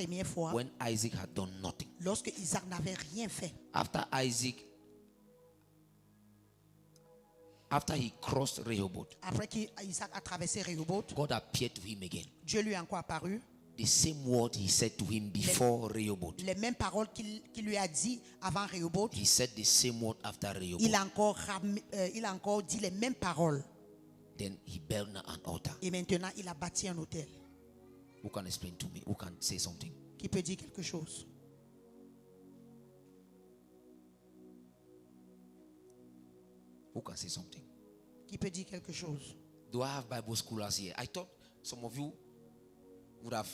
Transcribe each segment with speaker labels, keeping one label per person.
Speaker 1: première fois,
Speaker 2: when Isaac had done nothing.
Speaker 1: lorsque Isaac n'avait rien fait.
Speaker 2: After he crossed Rehoboth,
Speaker 1: Après qu'Isaac a traversé Rehoboth,
Speaker 2: God appeared to him again.
Speaker 1: Dieu lui a encore apparu.
Speaker 2: The same word he said to him before Rehoboth.
Speaker 1: Les mêmes paroles qu'il lui a dit avant Rehoboth.
Speaker 2: He said the same word after Rehoboth.
Speaker 1: Il a encore dit les mêmes paroles.
Speaker 2: Then he built an altar.
Speaker 1: Et maintenant, il a bâti un autel.
Speaker 2: Who can explain to me? Who can say something?
Speaker 1: Qui peut dire quelque chose?
Speaker 2: Who can say something?
Speaker 1: Qui peut dire quelque chose?
Speaker 2: Do I have Bible scholars here? I thought some of you would have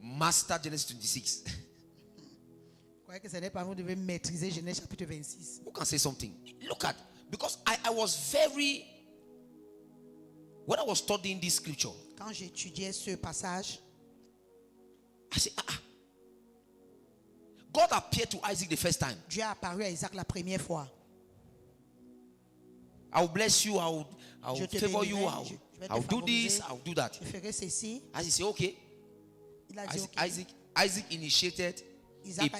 Speaker 2: mastered Genesis 26.
Speaker 1: Je croyais que ce n'est pas vous devez maîtriser Genèse chapitre 26.
Speaker 2: Who can say something? Look at, because I was very, when I was studying this scripture,
Speaker 1: Quand j'étudiais ce passage,
Speaker 2: I said, God appeared to Isaac the first time.
Speaker 1: Dieu a apparu à Isaac la première fois.
Speaker 2: I'll bless you, I'll
Speaker 1: Je te
Speaker 2: favor you,
Speaker 1: bénirai, je vais te
Speaker 2: I'll do
Speaker 1: favoriser.
Speaker 2: this, I'll do that.
Speaker 1: Je ferai ceci.
Speaker 2: Isaac said, okay.
Speaker 1: Il a dit ok.
Speaker 2: Isaac initiated
Speaker 1: Isaac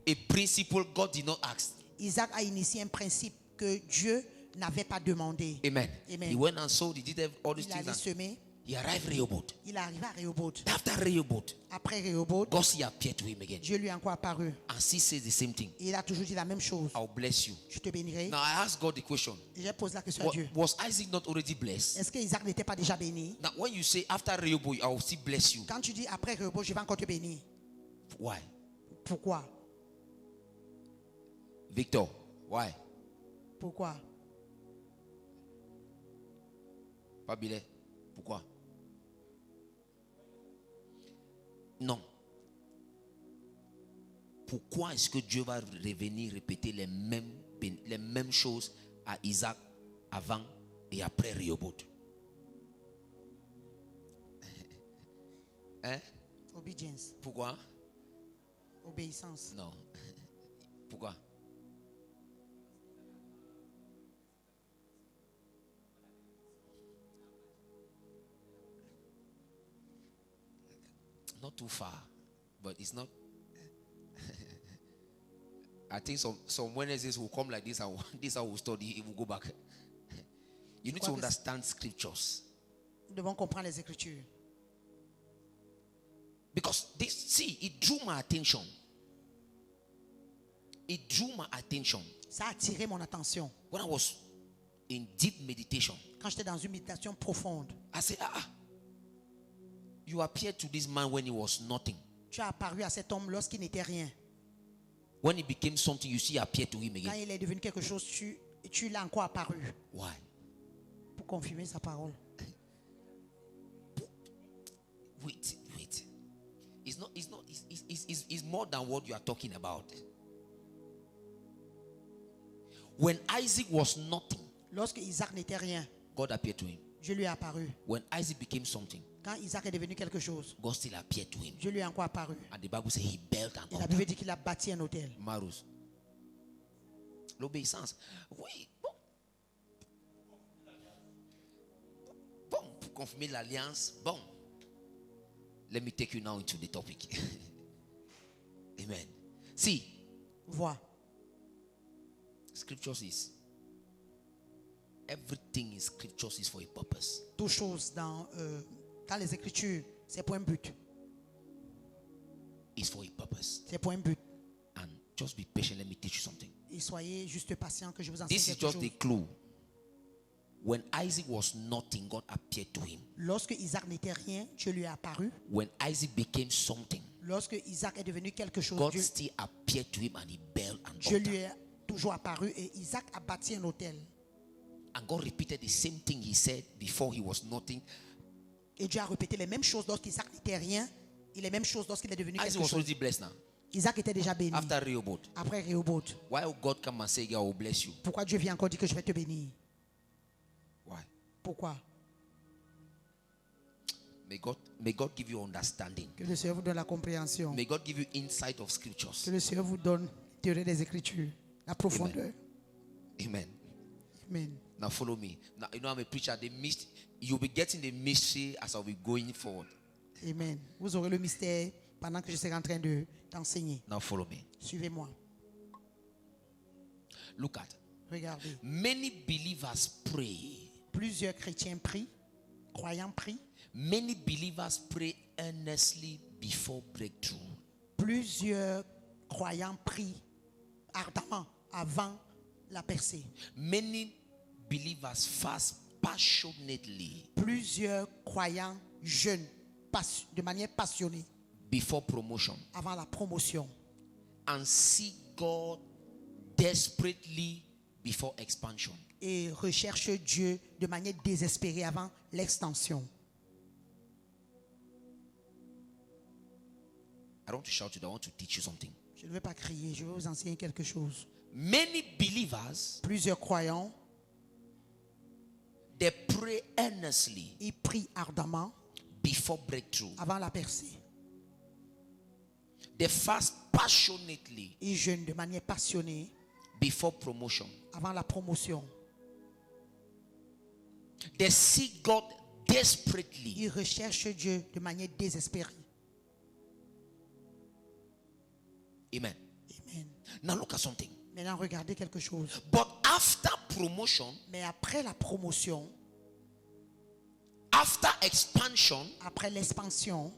Speaker 2: a principle God did not ask.
Speaker 1: Isaac a initié un principe que Dieu n'avait pas demandé.
Speaker 2: Amen.
Speaker 1: Amen.
Speaker 2: He went and sowed, he did all these
Speaker 1: Il
Speaker 2: things.
Speaker 1: allait
Speaker 2: And
Speaker 1: semer.
Speaker 2: he arrived Rehoboth.
Speaker 1: Il est arrivé à Rehoboth.
Speaker 2: After Rehoboth,
Speaker 1: Après Rehoboth,
Speaker 2: God still appeared to him again.
Speaker 1: Dieu lui a encore apparu.
Speaker 2: And he says the same thing.
Speaker 1: Et il a toujours dit la même chose.
Speaker 2: I'll bless you.
Speaker 1: Je te bénirai.
Speaker 2: Now I asked God the question.
Speaker 1: Et j'ai posé la question à Dieu.
Speaker 2: Was Isaac not already blessed?
Speaker 1: Est-ce que Isaac n'était pas déjà béni?
Speaker 2: Now when you say after Rehoboth, I will still bless you.
Speaker 1: Quand tu dis après Rehoboth, je vais encore te bénir.
Speaker 2: Why?
Speaker 1: Pourquoi?
Speaker 2: Victor, why?
Speaker 1: Pourquoi?
Speaker 2: Pabile, pourquoi? Non. Pourquoi est-ce que Dieu va revenir répéter les mêmes choses à Isaac avant et après Rehoboth? Hein?
Speaker 1: Obedience.
Speaker 2: Pourquoi?
Speaker 1: Obéissance.
Speaker 2: Non. Pourquoi? Not too far, but it's not. I think some Wednesdays will come like this, and this I will study. It will go back. You need to understand scriptures.
Speaker 1: Nous devons comprendre les Écritures.
Speaker 2: Because it drew my attention. It drew my attention.
Speaker 1: Ça a attiré mon attention.
Speaker 2: When I was in deep meditation,
Speaker 1: Quand j'étais dans une méditation profonde,
Speaker 2: I said, you appeared to this man when he was nothing.
Speaker 1: tu as apparu à cet homme lorsqu'il n'était rien.
Speaker 2: When he became something, you see, appear to him
Speaker 1: Quand
Speaker 2: again.
Speaker 1: il est devenu quelque chose, tu l'as encore apparu
Speaker 2: Why?
Speaker 1: pour confirmer sa parole.
Speaker 2: Wait. It's more than what you are talking about. When Isaac was nothing,
Speaker 1: Lorsque Isaac n'était rien,
Speaker 2: God appeared to him.
Speaker 1: Dieu lui a apparu.
Speaker 2: When Isaac became something,
Speaker 1: Quand Isaac est devenu quelque chose,
Speaker 2: God still appeared to him.
Speaker 1: Dieu lui a encore apparu.
Speaker 2: And the Bible says he built an
Speaker 1: Et la
Speaker 2: altar.
Speaker 1: Bible dit qu'il a bâti un hôtel.
Speaker 2: Marus. L'obéissance. Oui. Bon, pour confirmer l'alliance. Bon. Let me take you now into the topic. Amen. See,
Speaker 1: Vois.
Speaker 2: scriptures is everything in scriptures is for a purpose.
Speaker 1: Toute chose dans les Écritures, c'est pour un but.
Speaker 2: It's for a purpose.
Speaker 1: C'est pour un but.
Speaker 2: And just be patient. Let me teach you something.
Speaker 1: Et soyez juste patient que je vous enseigne
Speaker 2: This is
Speaker 1: quelque
Speaker 2: just
Speaker 1: chose.
Speaker 2: the clue. When Isaac was nothing, God appeared to him.
Speaker 1: Lorsque Isaac n'était rien, Dieu lui a apparu.
Speaker 2: When Isaac became something,
Speaker 1: Lorsque Isaac est devenu quelque chose,
Speaker 2: God
Speaker 1: Dieu,
Speaker 2: still appeared to him and he built an
Speaker 1: Dieu
Speaker 2: altar.
Speaker 1: lui est toujours apparu et Isaac a bâti un hôtel.
Speaker 2: And God repeated the same thing he said before he was nothing.
Speaker 1: Et Dieu a répété les mêmes choses lorsqu'Isaac n'était rien et les mêmes choses lorsqu'il est devenu
Speaker 2: Isaac
Speaker 1: quelque
Speaker 2: was
Speaker 1: chose.
Speaker 2: already blessed now.
Speaker 1: Isaac était déjà béni.
Speaker 2: After Rehoboth.
Speaker 1: Après Rehoboth.
Speaker 2: Why would God come and say, I will bless you?
Speaker 1: Pourquoi Dieu vient encore dire que je vais te bénir?
Speaker 2: Why?
Speaker 1: Pourquoi?
Speaker 2: May God give you understanding.
Speaker 1: Que le Seigneur vous donne la compréhension.
Speaker 2: May God give you insight of scriptures.
Speaker 1: Que le Seigneur vous donne la théorie des Écritures, la profondeur.
Speaker 2: Amen.
Speaker 1: Amen.
Speaker 2: Now follow me. Now you know I'm a preacher. You'll be getting the mystery as I'll be going forward.
Speaker 1: Amen. Vous aurez le mystère pendant que je serai en train d'enseigner.
Speaker 2: Now follow me.
Speaker 1: Suivez-moi.
Speaker 2: Look at.
Speaker 1: Regardez.
Speaker 2: Many believers pray.
Speaker 1: Plusieurs chrétiens prient, croyants prient.
Speaker 2: Many believers pray earnestly before breakthrough.
Speaker 1: Plusieurs croyants prient ardemment avant la percée.
Speaker 2: Many believers fast passionately
Speaker 1: Plusieurs croyants jeûnent de manière passionnée
Speaker 2: before promotion
Speaker 1: avant la promotion
Speaker 2: and seek God desperately before expansion.
Speaker 1: et recherchent Dieu de manière désespérée avant l'extension.
Speaker 2: I don't want to shout it, I want to teach you something.
Speaker 1: Je ne veux pas crier, je veux vous enseigner quelque chose.
Speaker 2: Many believers,
Speaker 1: Plusieurs croyants,
Speaker 2: they pray earnestly
Speaker 1: ils prient ardemment
Speaker 2: before breakthrough.
Speaker 1: avant la percée.
Speaker 2: They fast passionately
Speaker 1: Ils jeûnent de manière passionnée
Speaker 2: before promotion.
Speaker 1: avant la promotion.
Speaker 2: They seek God desperately
Speaker 1: Ils recherchent Dieu de manière désespérée.
Speaker 2: Amen.
Speaker 1: Amen.
Speaker 2: Now look at something.
Speaker 1: Maintenant, regardez quelque chose.
Speaker 2: But after promotion,
Speaker 1: Mais après la promotion,
Speaker 2: after expansion,
Speaker 1: après l'expansion,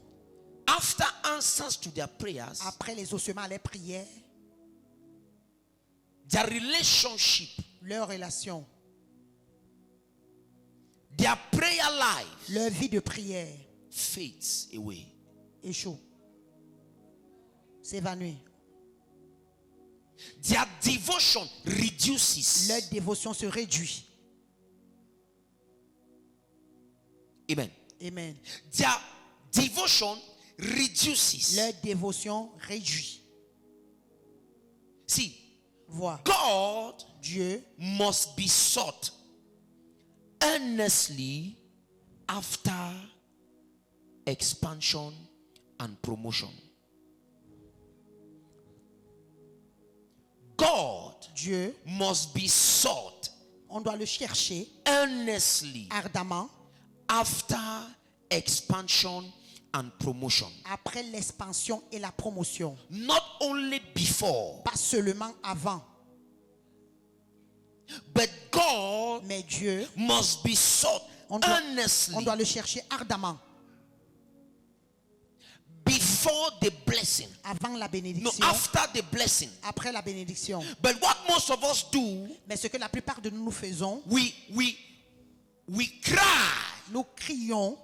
Speaker 2: after answers to their prayers,
Speaker 1: après les ossements à les prières,
Speaker 2: their relationship,
Speaker 1: leur relation,
Speaker 2: their prayer life
Speaker 1: leur vie de prière
Speaker 2: fades away.
Speaker 1: échoue, s'évanouit.
Speaker 2: Their devotion reduces.
Speaker 1: Leur dévotion se réduit.
Speaker 2: Amen.
Speaker 1: Amen.
Speaker 2: Their devotion reduces.
Speaker 1: Leur dévotion réduit.
Speaker 2: See,
Speaker 1: Vois,
Speaker 2: God
Speaker 1: Dieu
Speaker 2: must be sought earnestly after expansion and promotion. God
Speaker 1: Dieu,
Speaker 2: must be sought
Speaker 1: on doit le chercher
Speaker 2: earnestly
Speaker 1: ardemment
Speaker 2: after expansion and promotion.
Speaker 1: après l'expansion et la promotion.
Speaker 2: Not only before,
Speaker 1: Pas seulement avant,
Speaker 2: but God
Speaker 1: mais Dieu,
Speaker 2: must be sought
Speaker 1: on
Speaker 2: earnestly
Speaker 1: doit le chercher ardemment
Speaker 2: before the blessing.
Speaker 1: avant la
Speaker 2: No,
Speaker 1: bénédiction,
Speaker 2: after the blessing.
Speaker 1: après la bénédiction.
Speaker 2: But what most of us do,
Speaker 1: Mais ce que la plupart de nous faisons,
Speaker 2: we cry.
Speaker 1: nous crions,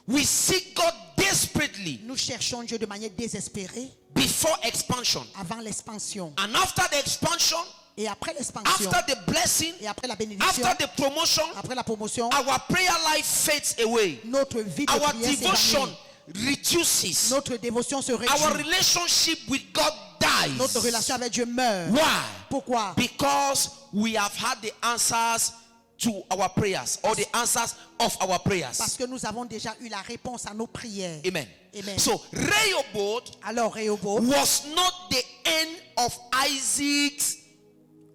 Speaker 2: We seek God desperately
Speaker 1: nous cherchons Dieu de manière désespérée
Speaker 2: before expansion.
Speaker 1: avant l'expansion.
Speaker 2: And after the expansion,
Speaker 1: Et après l'expansion,
Speaker 2: after the blessing,
Speaker 1: et après la bénédiction,
Speaker 2: after the promotion,
Speaker 1: après la promotion,
Speaker 2: our prayer life fades away.
Speaker 1: notre vie de
Speaker 2: Our
Speaker 1: prière
Speaker 2: devotion
Speaker 1: s'évanouit.
Speaker 2: reduces.
Speaker 1: Notre dévotion se
Speaker 2: Our
Speaker 1: réduit.
Speaker 2: relationship with God
Speaker 1: Notre
Speaker 2: dies.
Speaker 1: relation avec Dieu meurt.
Speaker 2: Why?
Speaker 1: Pourquoi?
Speaker 2: Because we have had the answers to our prayers, or the answers of our prayers.
Speaker 1: Parce que nous avons déjà eu la réponse à nos prières.
Speaker 2: Amen.
Speaker 1: Amen.
Speaker 2: So Rehoboth
Speaker 1: Alors Rehoboth
Speaker 2: was not the end of Isaac's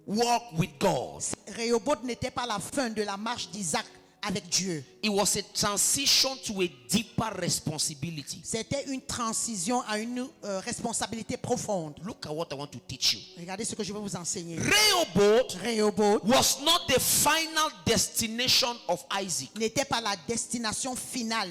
Speaker 2: walk with God.
Speaker 1: Rehoboth n'était pas la fin de la marche d'Isaac avec Dieu.
Speaker 2: It was a transition to a deeper responsibility.
Speaker 1: C'était une transition à une responsabilité profonde.
Speaker 2: Look at what I want to teach you.
Speaker 1: Regardez ce que je vais vous enseigner.
Speaker 2: Rehoboth was not the final destination of Isaac.
Speaker 1: N'était pas la destination finale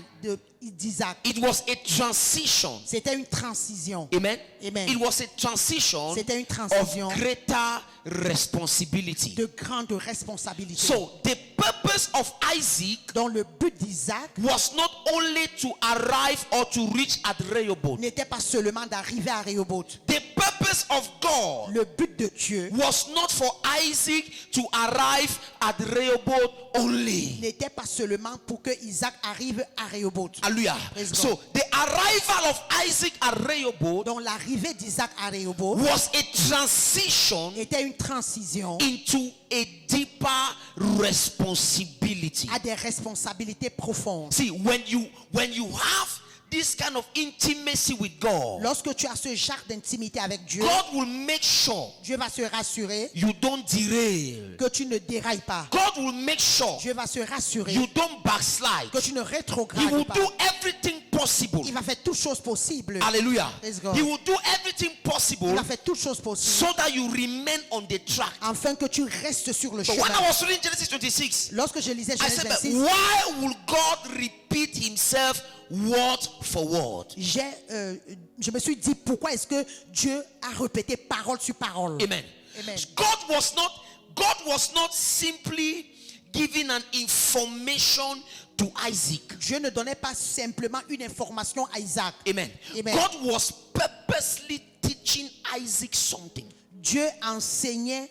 Speaker 1: d'Isaac.
Speaker 2: It was a transition.
Speaker 1: C'était une transition.
Speaker 2: Amen.
Speaker 1: Amen.
Speaker 2: It was a transition
Speaker 1: C'était une transition
Speaker 2: of greater responsibility.
Speaker 1: de grande responsabilité.
Speaker 2: So the purpose of Isaac
Speaker 1: Dans le but d'Isaac
Speaker 2: was not only to arrive or to reach at Rehoboth.
Speaker 1: n'était pas seulement d'arriver à Rehoboth.
Speaker 2: The purpose of God
Speaker 1: Le but de Dieu
Speaker 2: was not for Isaac to arrive at Rehoboth only.
Speaker 1: n'était pas seulement pour que Isaac arrive à Rehoboth.
Speaker 2: Hallelujah.
Speaker 1: Praise
Speaker 2: So
Speaker 1: God.
Speaker 2: the arrival of Isaac at Rehoboth
Speaker 1: Donc l'arrivée d'Isaac à Rehoboth
Speaker 2: was a transition
Speaker 1: était une transition
Speaker 2: into a deeper responsibility.
Speaker 1: à des responsabilités profondes.
Speaker 2: See, when you have this kind of intimacy with God,
Speaker 1: Lorsque tu as ce genre d'intimité avec Dieu,
Speaker 2: God will make sure
Speaker 1: Dieu va se rassurer
Speaker 2: you don't derail.
Speaker 1: que tu ne dérailles pas.
Speaker 2: God will make sure
Speaker 1: Dieu va se rassurer
Speaker 2: you don't backslide.
Speaker 1: que tu ne
Speaker 2: He will
Speaker 1: rétrogrades pas.
Speaker 2: do everything possible.
Speaker 1: Il va faire toutes choses possibles.
Speaker 2: Hallelujah.
Speaker 1: Praise God.
Speaker 2: He will do everything possible
Speaker 1: Il va faire toutes choses possibles.
Speaker 2: so that you remain on the track.
Speaker 1: Afin que tu restes sur le
Speaker 2: But when I
Speaker 1: chemin.
Speaker 2: was reading Genesis 26,
Speaker 1: Lorsque je lisais
Speaker 2: I
Speaker 1: Genèse
Speaker 2: said, but
Speaker 1: 26,
Speaker 2: why will God repeat himself word for word?
Speaker 1: je me suis dit, pourquoi est-ce que Dieu a répété parole sur parole?
Speaker 2: Amen.
Speaker 1: Amen.
Speaker 2: God was not simply giving an information to Isaac.
Speaker 1: Dieu ne donnait pas simplement une information à Isaac.
Speaker 2: Amen.
Speaker 1: Amen.
Speaker 2: God was purposely teaching Isaac something.
Speaker 1: Dieu enseignait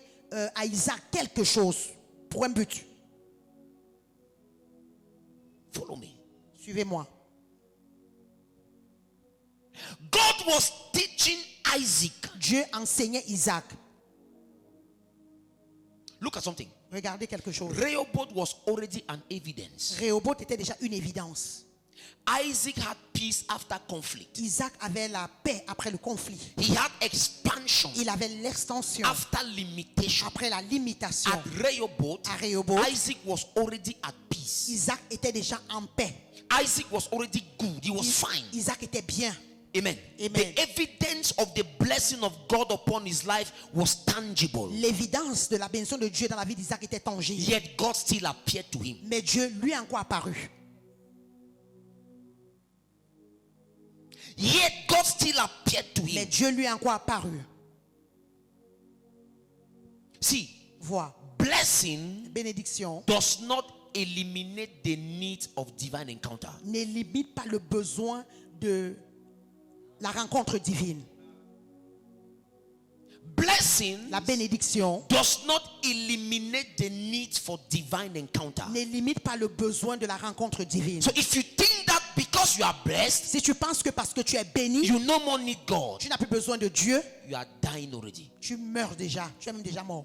Speaker 1: à Isaac quelque chose pour un but.
Speaker 2: Follow me.
Speaker 1: Suivez-moi.
Speaker 2: God was teaching Isaac.
Speaker 1: Dieu enseignait Isaac.
Speaker 2: Look at something.
Speaker 1: Regardez quelque chose.
Speaker 2: Rehoboth was already an evidence.
Speaker 1: Rehoboth était déjà une évidence.
Speaker 2: Isaac had peace after conflict.
Speaker 1: Isaac avait la paix après le conflit.
Speaker 2: He had expansion
Speaker 1: Il avait l'extension
Speaker 2: after limitation.
Speaker 1: après la limitation.
Speaker 2: At Rehoboth,
Speaker 1: À Rehoboth,
Speaker 2: Isaac was already at peace.
Speaker 1: Isaac était déjà en paix.
Speaker 2: Isaac was already good. He was fine.
Speaker 1: Isaac était bien.
Speaker 2: Amen.
Speaker 1: Amen.
Speaker 2: The evidence of the blessing of God upon his life was tangible.
Speaker 1: L'évidence de la bénédiction de Dieu dans la vie d'Isaac était tangible.
Speaker 2: Yet God still appeared to him.
Speaker 1: Mais Dieu lui a encore apparu.
Speaker 2: Yet God still appeared to
Speaker 1: Mais
Speaker 2: him.
Speaker 1: Dieu lui a encore apparu.
Speaker 2: See,
Speaker 1: Vois,
Speaker 2: blessing
Speaker 1: bénédiction
Speaker 2: does not eliminate the need of divine encounter.
Speaker 1: ne limite pas le besoin de la rencontre divine.
Speaker 2: Blessing
Speaker 1: La bénédiction
Speaker 2: does not eliminate the need for divine encounter.
Speaker 1: ne limite pas le besoin de la rencontre divine.
Speaker 2: So if you think that because you are blessed,
Speaker 1: Si tu penses que parce que tu es béni,
Speaker 2: you no more need God,
Speaker 1: tu n'as plus besoin de Dieu,
Speaker 2: you are dying already.
Speaker 1: tu meurs déjà. Tu es même déjà mort.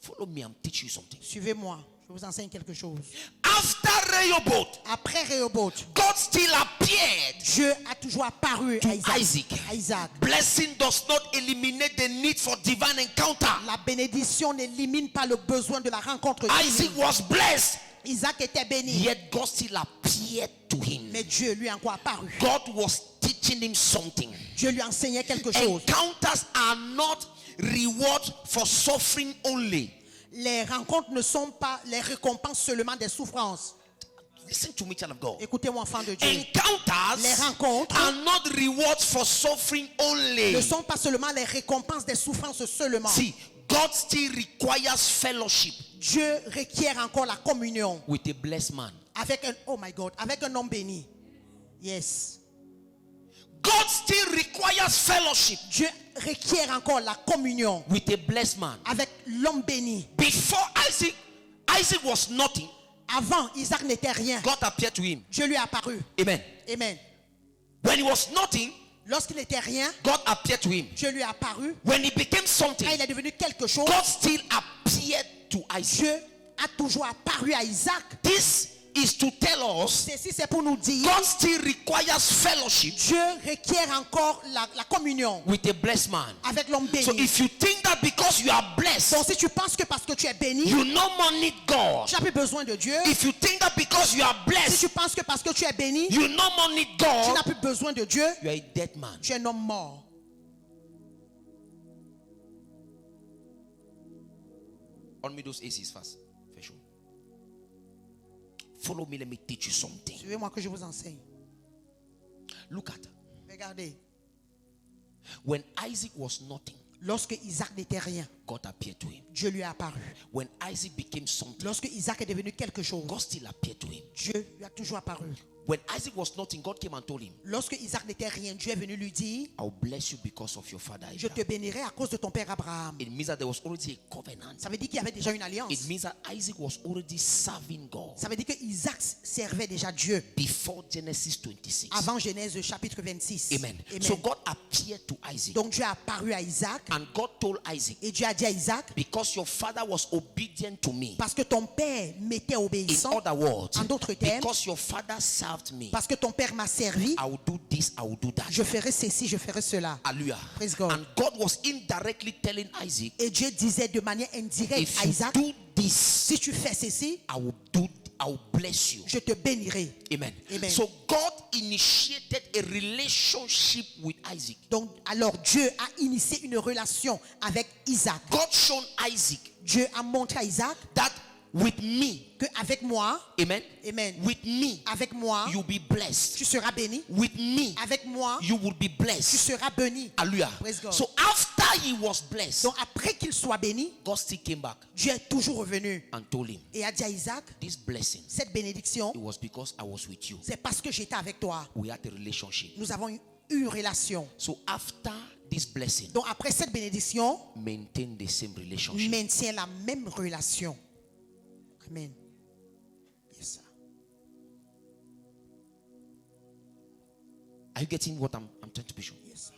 Speaker 2: Follow me, I'm teaching you something.
Speaker 1: Suivez-moi, je vous enseigne quelque chose.
Speaker 2: After Rehoboth,
Speaker 1: Après Rehoboth,
Speaker 2: God still appeared.
Speaker 1: Dieu a toujours apparu à Isaac.
Speaker 2: Isaac.
Speaker 1: À Isaac.
Speaker 2: Blessing does not eliminate the need for divine encounter.
Speaker 1: La bénédiction n'élimine pas le besoin de la rencontre
Speaker 2: Isaac
Speaker 1: divine.
Speaker 2: was blessed,
Speaker 1: Isaac était béni,
Speaker 2: yet God still appeared to him.
Speaker 1: mais Dieu lui a encore apparu.
Speaker 2: God was teaching him something.
Speaker 1: Dieu lui enseignait quelque chose.
Speaker 2: Encounters are not rewards for suffering only.
Speaker 1: Les rencontres ne sont pas les récompenses seulement des souffrances.
Speaker 2: Listen to me, child of God.
Speaker 1: Écoutez-moi, enfant de Dieu.
Speaker 2: Encounters
Speaker 1: Les rencontres
Speaker 2: are not rewards for suffering only.
Speaker 1: ne sont pas seulement les récompenses des souffrances seulement.
Speaker 2: See, God still requires fellowship
Speaker 1: Dieu requiert encore la communion
Speaker 2: with a blessed man.
Speaker 1: avec un, oh my God, avec un homme béni. Yes.
Speaker 2: God still requires fellowship
Speaker 1: Dieu requiert encore la communion
Speaker 2: with a blessed man.
Speaker 1: avec l'homme béni.
Speaker 2: Before Isaac was nothing.
Speaker 1: Avant, Isaac n'était rien.
Speaker 2: God appeared to him.
Speaker 1: Dieu lui a apparu.
Speaker 2: Amen.
Speaker 1: Amen.
Speaker 2: When he was nothing,
Speaker 1: Lorsqu'il n'était rien,
Speaker 2: God appeared to him.
Speaker 1: Dieu lui a apparu.
Speaker 2: When he became something,
Speaker 1: Quand il est devenu quelque chose,
Speaker 2: God still appeared to Isaac.
Speaker 1: Dieu a toujours apparu à Isaac.
Speaker 2: This is to tell us
Speaker 1: Ceci, c'est pour nous dire,
Speaker 2: God still requires fellowship
Speaker 1: Dieu requiert encore la communion
Speaker 2: with a blessed man.
Speaker 1: avec l'homme béni.
Speaker 2: So if you think that because you are blessed,
Speaker 1: Donc si tu penses que parce que tu es béni,
Speaker 2: you no more need God.
Speaker 1: tu n'as plus besoin de Dieu.
Speaker 2: If you think that because you are
Speaker 1: Si
Speaker 2: blessed,
Speaker 1: tu penses que parce que tu es béni,
Speaker 2: you no more need
Speaker 1: tu
Speaker 2: God,
Speaker 1: n'as plus besoin de Dieu,
Speaker 2: you are a dead man.
Speaker 1: tu es un homme mort.
Speaker 2: On me those ACs fast. Fashion. Follow me, let me teach you something.
Speaker 1: Suivez-moi que je vous enseigne.
Speaker 2: Look at.
Speaker 1: Regardez.
Speaker 2: When Isaac was nothing,
Speaker 1: Lorsque Isaac n'était rien,
Speaker 2: God appeared to him.
Speaker 1: Dieu lui a apparu.
Speaker 2: When Isaac became something,
Speaker 1: Lorsque Isaac est devenu quelque chose,
Speaker 2: God still appeared to him.
Speaker 1: Dieu lui a toujours apparu.
Speaker 2: When Isaac was nothing, God came and told him,
Speaker 1: Lorsque Isaac n'était rien, Dieu est venu lui dire,
Speaker 2: I'll bless you because of your father
Speaker 1: je te
Speaker 2: Abraham.
Speaker 1: bénirai à cause de ton père Abraham.
Speaker 2: It means that there was already a covenant.
Speaker 1: Ça veut dire qu'il y avait déjà une alliance.
Speaker 2: It means that Isaac was already serving God
Speaker 1: Ça veut dire que Isaac servait déjà Dieu
Speaker 2: before Genesis 26.
Speaker 1: avant Genèse chapitre 26.
Speaker 2: Amen.
Speaker 1: Amen.
Speaker 2: So God appeared to Isaac,
Speaker 1: Donc Dieu a apparu à Isaac
Speaker 2: and God told Isaac,
Speaker 1: et Dieu a dit à Isaac,
Speaker 2: because your father was obedient to me.
Speaker 1: parce que ton père m'était
Speaker 2: In
Speaker 1: obéissant,
Speaker 2: other words,
Speaker 1: en d'autres termes,
Speaker 2: because your father served me,
Speaker 1: parce que ton père m'a servi,
Speaker 2: I will do this, I will do that.
Speaker 1: je ferai ceci, je ferai cela.
Speaker 2: Hallelujah.
Speaker 1: Praise God.
Speaker 2: And God was indirectly telling Isaac,
Speaker 1: Et Dieu disait de manière indirecte
Speaker 2: if
Speaker 1: à
Speaker 2: you
Speaker 1: Isaac,
Speaker 2: do this,
Speaker 1: si tu fais ceci,
Speaker 2: I will I'll bless you.
Speaker 1: je te bénirai.
Speaker 2: Amen.
Speaker 1: Amen.
Speaker 2: So God initiated a relationship with Isaac.
Speaker 1: Donc, alors Dieu a initié une relation avec Isaac.
Speaker 2: God shown Isaac
Speaker 1: Dieu a montré à Isaac
Speaker 2: that with me,
Speaker 1: qu'avec moi,
Speaker 2: amen,
Speaker 1: amen,
Speaker 2: with me,
Speaker 1: avec moi,
Speaker 2: you'll be blessed.
Speaker 1: tu seras béni.
Speaker 2: With me,
Speaker 1: Avec moi,
Speaker 2: you will be
Speaker 1: tu
Speaker 2: blessed.
Speaker 1: seras béni.
Speaker 2: Hallelujah.
Speaker 1: Praise God.
Speaker 2: So after he was blessed,
Speaker 1: Donc, après qu'il soit béni,
Speaker 2: God still came back
Speaker 1: Dieu est toujours revenu
Speaker 2: and told him,
Speaker 1: et a dit à Isaac,
Speaker 2: this blessing,
Speaker 1: cette bénédiction,
Speaker 2: it was because I was with you.
Speaker 1: c'est parce que j'étais avec toi.
Speaker 2: We had a relationship.
Speaker 1: Nous avons eu une relation.
Speaker 2: So after this blessing,
Speaker 1: Donc, après cette bénédiction,
Speaker 2: maintain the same relationship.
Speaker 1: maintient la même relation. Amen. Yes, sir.
Speaker 2: Are you getting what I'm trying to be sure?
Speaker 1: Yes, sir.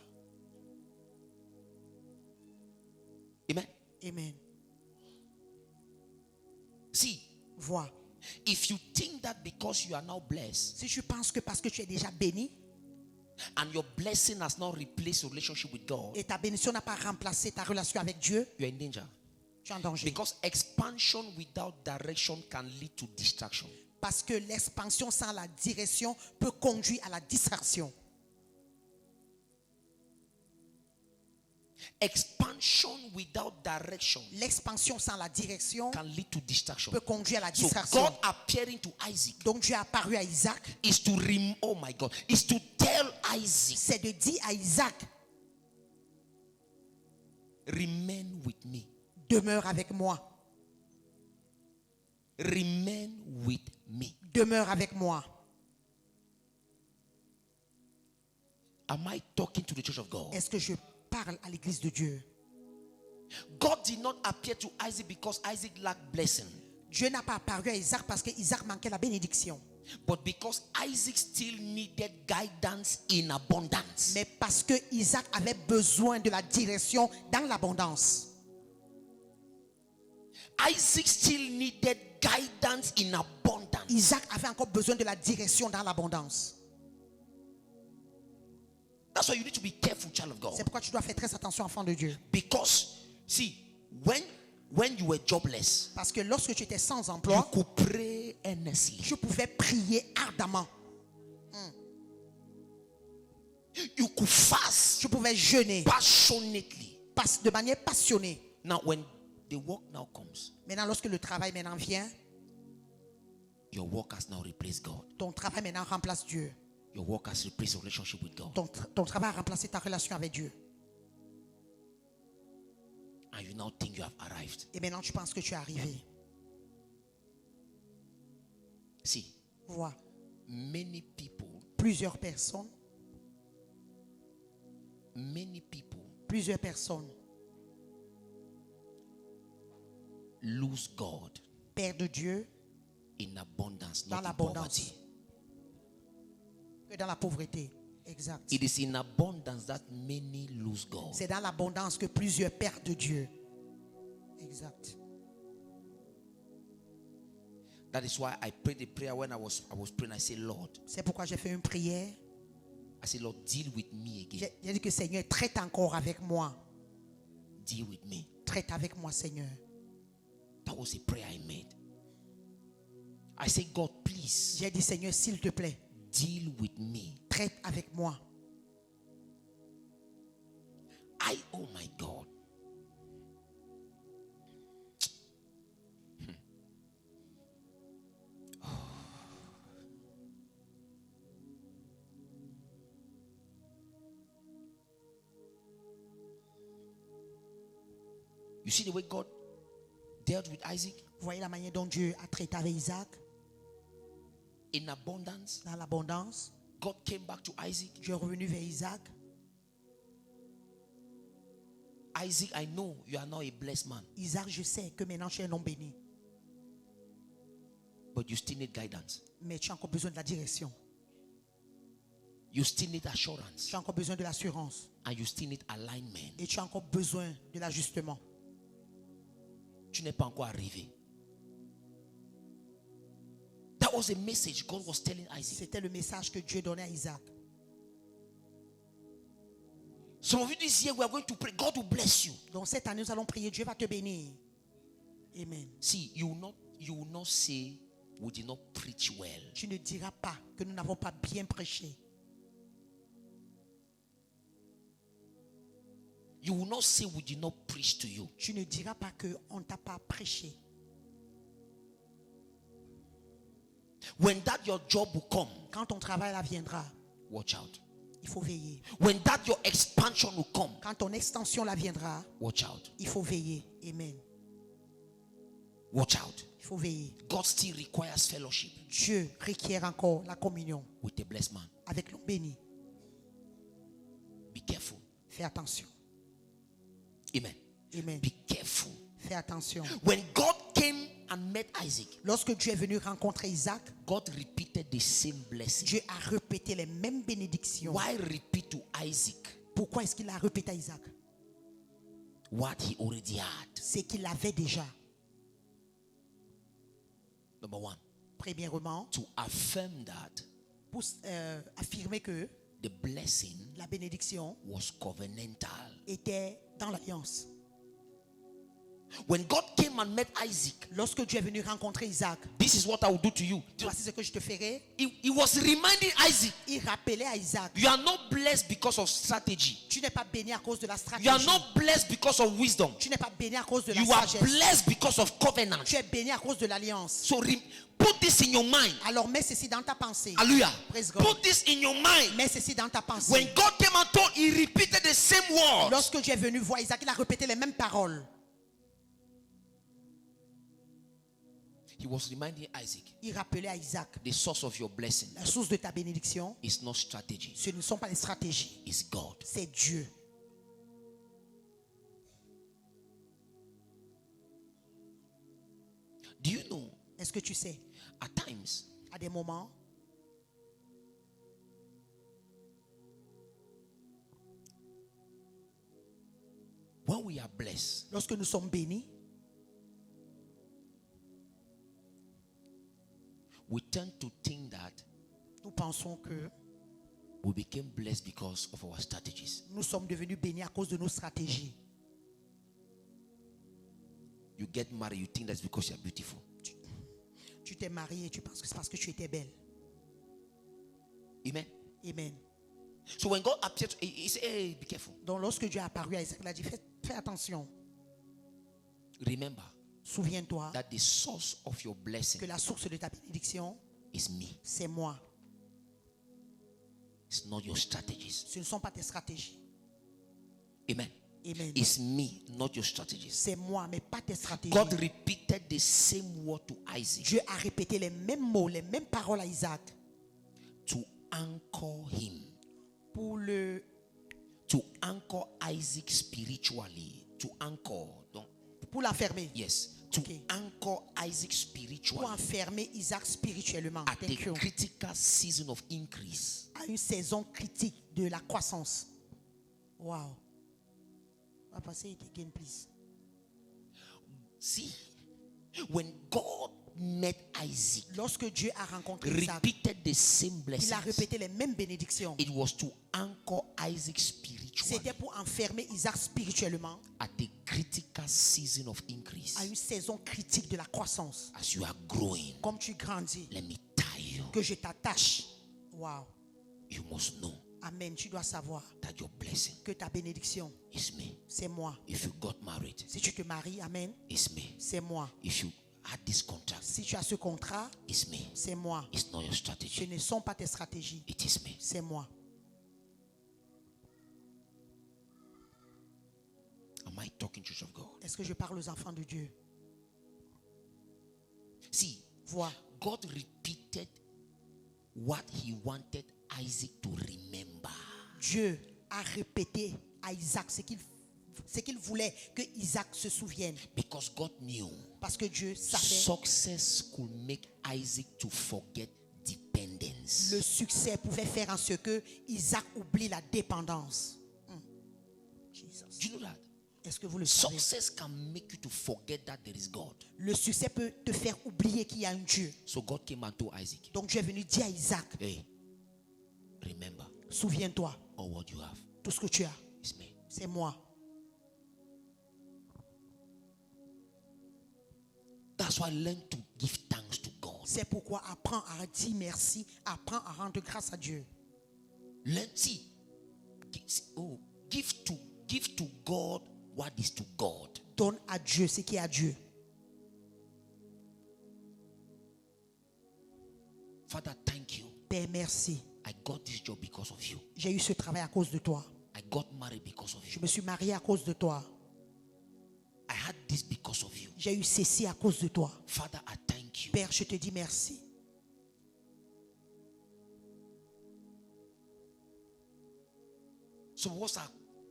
Speaker 2: Amen.
Speaker 1: Amen.
Speaker 2: See,
Speaker 1: Vois.
Speaker 2: if you think that because you are now blessed
Speaker 1: Si tu penses que parce que tu es déjà béni
Speaker 2: and your blessing has not replaced your relationship with God,
Speaker 1: et ta bénédiction n'a pas remplacé ta relation avec Dieu,
Speaker 2: you are in danger.
Speaker 1: tu es en danger.
Speaker 2: Because expansion without direction can lead to distraction.
Speaker 1: Parce que l'expansion sans la direction peut conduire à la distraction.
Speaker 2: Expansion without direction
Speaker 1: L'expansion sans la direction
Speaker 2: can lead to distraction.
Speaker 1: peut conduire à la
Speaker 2: So
Speaker 1: distraction.
Speaker 2: God appearing to Isaac
Speaker 1: Donc Dieu est apparu à Isaac,
Speaker 2: is to oh my God, is to tell Isaac,
Speaker 1: c'est de dire à Isaac,
Speaker 2: remain with me.
Speaker 1: demeure avec moi,
Speaker 2: Remain with me.
Speaker 1: demeure avec moi.
Speaker 2: Am I talking to the church of God?
Speaker 1: Est-ce que je parle à l'église de Dieu?
Speaker 2: God did not appear to Isaac because Isaac lacked blessing,
Speaker 1: Dieu n'a pas apparu à Isaac parce que Isaac manquait la bénédiction,
Speaker 2: but because Isaac still needed guidance in abundance.
Speaker 1: mais parce que Isaac avait besoin de la direction dans l'abondance.
Speaker 2: Isaac still needed guidance in abundance.
Speaker 1: Isaac avait encore besoin de la direction dans l'abondance.
Speaker 2: That's why you need to be careful, child of God.
Speaker 1: C'est pourquoi tu dois faire très attention, enfant de Dieu.
Speaker 2: Because, see, when you were jobless,
Speaker 1: Parce que lorsque tu étais sans
Speaker 2: you
Speaker 1: emploi,
Speaker 2: could pray earnestly.
Speaker 1: je pouvais prier ardemment.
Speaker 2: You could fast
Speaker 1: Je pouvais jeûner
Speaker 2: passionately.
Speaker 1: de manière passionnée.
Speaker 2: Now, when the work now comes,
Speaker 1: Maintenant, lorsque le travail maintenant vient,
Speaker 2: your work has now replaced God.
Speaker 1: ton travail maintenant remplace Dieu.
Speaker 2: Your work has replaced your relationship with God.
Speaker 1: Ton travail a remplacé ta relation avec Dieu.
Speaker 2: And you now think you have arrived.
Speaker 1: Et maintenant, tu penses que tu es arrivé.
Speaker 2: See,
Speaker 1: Vois,
Speaker 2: many people
Speaker 1: plusieurs personnes
Speaker 2: lose God
Speaker 1: perdent Dieu
Speaker 2: in abundance,
Speaker 1: dans
Speaker 2: not in
Speaker 1: l'abondance
Speaker 2: poverty.
Speaker 1: que dans la pauvreté. Exact.
Speaker 2: It is in abundance that many lose God.
Speaker 1: C'est dans l'abondance que plusieurs perdent Dieu. Exact.
Speaker 2: That is why I prayed the prayer when I was praying. I said, Lord,
Speaker 1: C'est pourquoi j'ai fait une prière.
Speaker 2: I said, Lord, deal with me again.
Speaker 1: J'ai dit que Seigneur, traite encore avec moi.
Speaker 2: Deal with me.
Speaker 1: Traite avec moi, Seigneur.
Speaker 2: That was a prayer I made. I said, God, please
Speaker 1: J'ai dit, Seigneur, s'il te plaît,
Speaker 2: deal with me.
Speaker 1: traite avec moi.
Speaker 2: Oh my God. You see the way God dealt with Isaac?
Speaker 1: Vous voyez la manière dont Dieu a traité avec Isaac
Speaker 2: In abundance.
Speaker 1: dans l'abondance.
Speaker 2: God came back to Isaac.
Speaker 1: Dieu est revenu vers Isaac.
Speaker 2: Isaac, I know you are now a blessed man,
Speaker 1: Isaac, je sais que maintenant tu es un homme béni,
Speaker 2: but you still need guidance.
Speaker 1: mais tu as encore besoin de la direction.
Speaker 2: You still need assurance,
Speaker 1: Tu as encore besoin de l'assurance.
Speaker 2: and you still need alignment.
Speaker 1: Et tu as encore besoin de l'ajustement.
Speaker 2: Tu n'es pas encore arrivé. That was a message God was telling Isaac.
Speaker 1: C'était le message que Dieu donnait à Isaac.
Speaker 2: Some of you this year we are going to pray. God will bless you.
Speaker 1: Donc cette année, nous allons prier. Dieu va te bénir. Amen.
Speaker 2: See, you will not say we did not preach well.
Speaker 1: Tu ne diras pas que nous n'avons pas bien prêché.
Speaker 2: You will not say we did not preach to you.
Speaker 1: Tu ne diras pas qu'on ne t'a pas prêché.
Speaker 2: When that your job will come,
Speaker 1: Quand ton travail là viendra,
Speaker 2: watch out.
Speaker 1: il faut veiller.
Speaker 2: When that your expansion will come,
Speaker 1: Quand ton extension là viendra,
Speaker 2: watch out.
Speaker 1: il faut veiller. Amen.
Speaker 2: Watch out.
Speaker 1: Il faut veiller.
Speaker 2: God still requires fellowship
Speaker 1: Dieu requiert encore la communion
Speaker 2: with a blessed man.
Speaker 1: avec l'homme béni.
Speaker 2: Be careful.
Speaker 1: Fais attention.
Speaker 2: Amen.
Speaker 1: Amen.
Speaker 2: Be careful.
Speaker 1: Fais attention.
Speaker 2: When God came and met Isaac,
Speaker 1: Lorsque Dieu est venu rencontrer Isaac,
Speaker 2: God repeated the same blessing.
Speaker 1: Dieu a répété les mêmes bénédictions.
Speaker 2: Why repeat to Isaac
Speaker 1: Pourquoi est-ce qu'il a répété à Isaac?
Speaker 2: what he already had?
Speaker 1: C'est qu'il l'avait déjà.
Speaker 2: Number one,
Speaker 1: Premièrement,
Speaker 2: to affirm that
Speaker 1: pour affirmer que
Speaker 2: the blessing
Speaker 1: la bénédiction
Speaker 2: was covenantal.
Speaker 1: était dans l'alliance.
Speaker 2: When God came and met Isaac,
Speaker 1: Lorsque Dieu est venu rencontrer Isaac,
Speaker 2: this is what I will do to you.
Speaker 1: voici ce que je te ferai.
Speaker 2: He was reminding Isaac,
Speaker 1: Il rappelait à Isaac,
Speaker 2: you are not blessed because of strategy.
Speaker 1: tu n'es pas béni à cause de la stratégie.
Speaker 2: You are not blessed because of wisdom.
Speaker 1: Tu n'es pas béni à cause de la
Speaker 2: You are
Speaker 1: sagesse.
Speaker 2: blessed because of covenant.
Speaker 1: Tu es béni à cause de l'alliance.
Speaker 2: So put this in your mind.
Speaker 1: Alors mets ceci dans ta pensée.
Speaker 2: Hallelujah.
Speaker 1: Praise God.
Speaker 2: Put this in your mind.
Speaker 1: Mets ceci dans ta pensée.
Speaker 2: When God came and told, he repeated the same words.
Speaker 1: Lorsque Dieu est venu voir Isaac, il a répété les mêmes paroles.
Speaker 2: He was reminding Isaac,
Speaker 1: Il rappelait à Isaac,
Speaker 2: the source of your blessing
Speaker 1: la source de ta bénédiction,
Speaker 2: is not strategy,
Speaker 1: ce ne sont pas les stratégies,
Speaker 2: it's God.
Speaker 1: c'est Dieu.
Speaker 2: Do you know,
Speaker 1: Est-ce que tu sais,
Speaker 2: at times,
Speaker 1: à des moments,
Speaker 2: when we are blessed,
Speaker 1: lorsque nous sommes bénis,
Speaker 2: we tend to think that
Speaker 1: nous pensons que
Speaker 2: we became blessed because of our strategies.
Speaker 1: nous sommes devenus bénis à cause de nos stratégies.
Speaker 2: You get married, you think that's because you are beautiful.
Speaker 1: Tu t'es marié et tu penses que c'est parce que tu étais belle.
Speaker 2: Amen.
Speaker 1: Amen.
Speaker 2: So when God appeared, he said, hey, be careful.
Speaker 1: Donc lorsque Dieu est apparu à Isaac, il a dit, fais attention.
Speaker 2: Remember
Speaker 1: Souviens-toi
Speaker 2: that the source of your blessing
Speaker 1: que la source de ta bénédiction,
Speaker 2: is me.
Speaker 1: c'est moi.
Speaker 2: It's not your strategies.
Speaker 1: Ce ne sont pas tes stratégies.
Speaker 2: Amen.
Speaker 1: Amen.
Speaker 2: It's me, not your strategies.
Speaker 1: C'est moi, mais pas tes stratégies.
Speaker 2: God repeated the same word to Isaac
Speaker 1: Dieu a répété les mêmes mots, les mêmes paroles à Isaac
Speaker 2: to anchor him,
Speaker 1: pour
Speaker 2: anchor Isaac spiritually, to anchor. Donc,
Speaker 1: pour l'enfermer.
Speaker 2: yes, to
Speaker 1: Okay.
Speaker 2: anchor Isaac
Speaker 1: Pour
Speaker 2: spiritually
Speaker 1: enfermer Isaac spirituellement.
Speaker 2: at
Speaker 1: Thank
Speaker 2: a
Speaker 1: you.
Speaker 2: critical season of increase.
Speaker 1: À une saison critique de la croissance. Wow. On va passer it again, please.
Speaker 2: See, when God met Isaac,
Speaker 1: Lorsque Dieu a rencontré Isaac,
Speaker 2: repeated the same
Speaker 1: il a
Speaker 2: blessings.
Speaker 1: répété les mêmes bénédictions.
Speaker 2: It was to anchor Isaac spiritually
Speaker 1: C'était pour enfermer Isaac spirituellement
Speaker 2: at a critical season of increase.
Speaker 1: à une saison critique de la croissance.
Speaker 2: As you are growing,
Speaker 1: Comme tu grandis,
Speaker 2: let me tie you.
Speaker 1: que je t'attache. Wow.
Speaker 2: You must know
Speaker 1: Amen. Tu dois savoir
Speaker 2: that your blessing
Speaker 1: que ta bénédiction,
Speaker 2: is me.
Speaker 1: c'est moi.
Speaker 2: If you got married,
Speaker 1: Si tu te maries, Amen,
Speaker 2: it's me.
Speaker 1: c'est moi.
Speaker 2: If you had this contract,
Speaker 1: Si tu as ce contrat,
Speaker 2: it's me.
Speaker 1: c'est moi.
Speaker 2: It's not your
Speaker 1: Ce
Speaker 2: strategy.
Speaker 1: ne sont pas tes stratégies,
Speaker 2: It is me.
Speaker 1: c'est moi.
Speaker 2: Am I talking, Church of God?
Speaker 1: Est-ce que je parle aux enfants de Dieu?
Speaker 2: See,
Speaker 1: Vois,
Speaker 2: God repeated what he wanted Isaac to remember.
Speaker 1: Dieu a répété à Isaac ce qu'il voulait que Isaac se souvienne.
Speaker 2: Because God knew
Speaker 1: Parce que Dieu savait
Speaker 2: success could make Isaac to forget dependence.
Speaker 1: le succès pouvait faire en ce que Isaac oublie la dépendance. Jesus.
Speaker 2: Do you know that?
Speaker 1: Est-ce que vous le savez?
Speaker 2: Success can make you to forget that there is God.
Speaker 1: Le succès peut te faire oublier qu'il y a un Dieu.
Speaker 2: So God came and told Isaac,
Speaker 1: Donc Dieu est venu dire à Isaac,
Speaker 2: hey, remember,
Speaker 1: souviens-toi,
Speaker 2: all what you have
Speaker 1: tout ce que tu as,
Speaker 2: is me.
Speaker 1: c'est moi.
Speaker 2: That's why I learned to give thanks to God.
Speaker 1: C'est pourquoi apprends à dire merci, apprends à rendre grâce à Dieu.
Speaker 2: Learn, see. Give to God what is to God.
Speaker 1: Donne à Dieu ce qui est à Dieu.
Speaker 2: Father, thank you.
Speaker 1: Père, merci.
Speaker 2: I got this job because of you.
Speaker 1: J'ai eu ce travail à cause de toi.
Speaker 2: I got married because of
Speaker 1: Je
Speaker 2: you.
Speaker 1: me suis marié à cause de toi.
Speaker 2: I had this because of you.
Speaker 1: J'ai eu ceci à cause de toi.
Speaker 2: Father, I thank you.
Speaker 1: Père, je te dis merci.
Speaker 2: So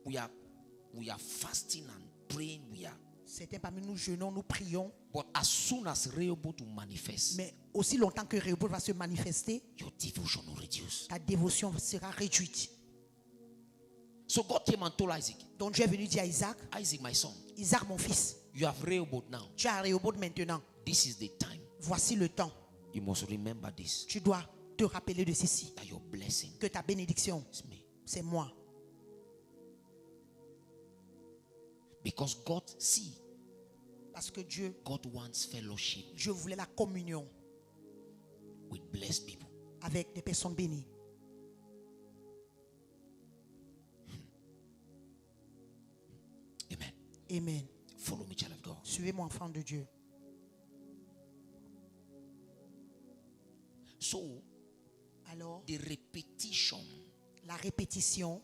Speaker 2: we are fasting and praying.
Speaker 1: Certains parmi nous jeûnons, nous prions.
Speaker 2: But as soon as Rehoboth to manifest,
Speaker 1: Mais aussi longtemps que Rehoboth va se manifester,
Speaker 2: your devotion will reduce.
Speaker 1: ta dévotion sera réduite.
Speaker 2: So God came and told Isaac,
Speaker 1: Donc Dieu est venu dire à Isaac,
Speaker 2: Isaac, my son,
Speaker 1: Isaac mon fils,
Speaker 2: you have Rehoboth now.
Speaker 1: tu as Rehoboth maintenant.
Speaker 2: This is the time.
Speaker 1: Voici le temps.
Speaker 2: You must remember this.
Speaker 1: Tu dois te rappeler de ceci.
Speaker 2: That your blessing
Speaker 1: Que ta bénédiction,
Speaker 2: is me.
Speaker 1: c'est moi.
Speaker 2: Because God, see,
Speaker 1: Parce que Dieu
Speaker 2: wants fellowship
Speaker 1: voulait la communion
Speaker 2: with blessed people.
Speaker 1: avec des personnes bénies.
Speaker 2: Amen.
Speaker 1: Amen.
Speaker 2: Follow me, child of God.
Speaker 1: Suivez-moi, enfant de Dieu.
Speaker 2: So,
Speaker 1: Alors,
Speaker 2: the repetition
Speaker 1: la répétition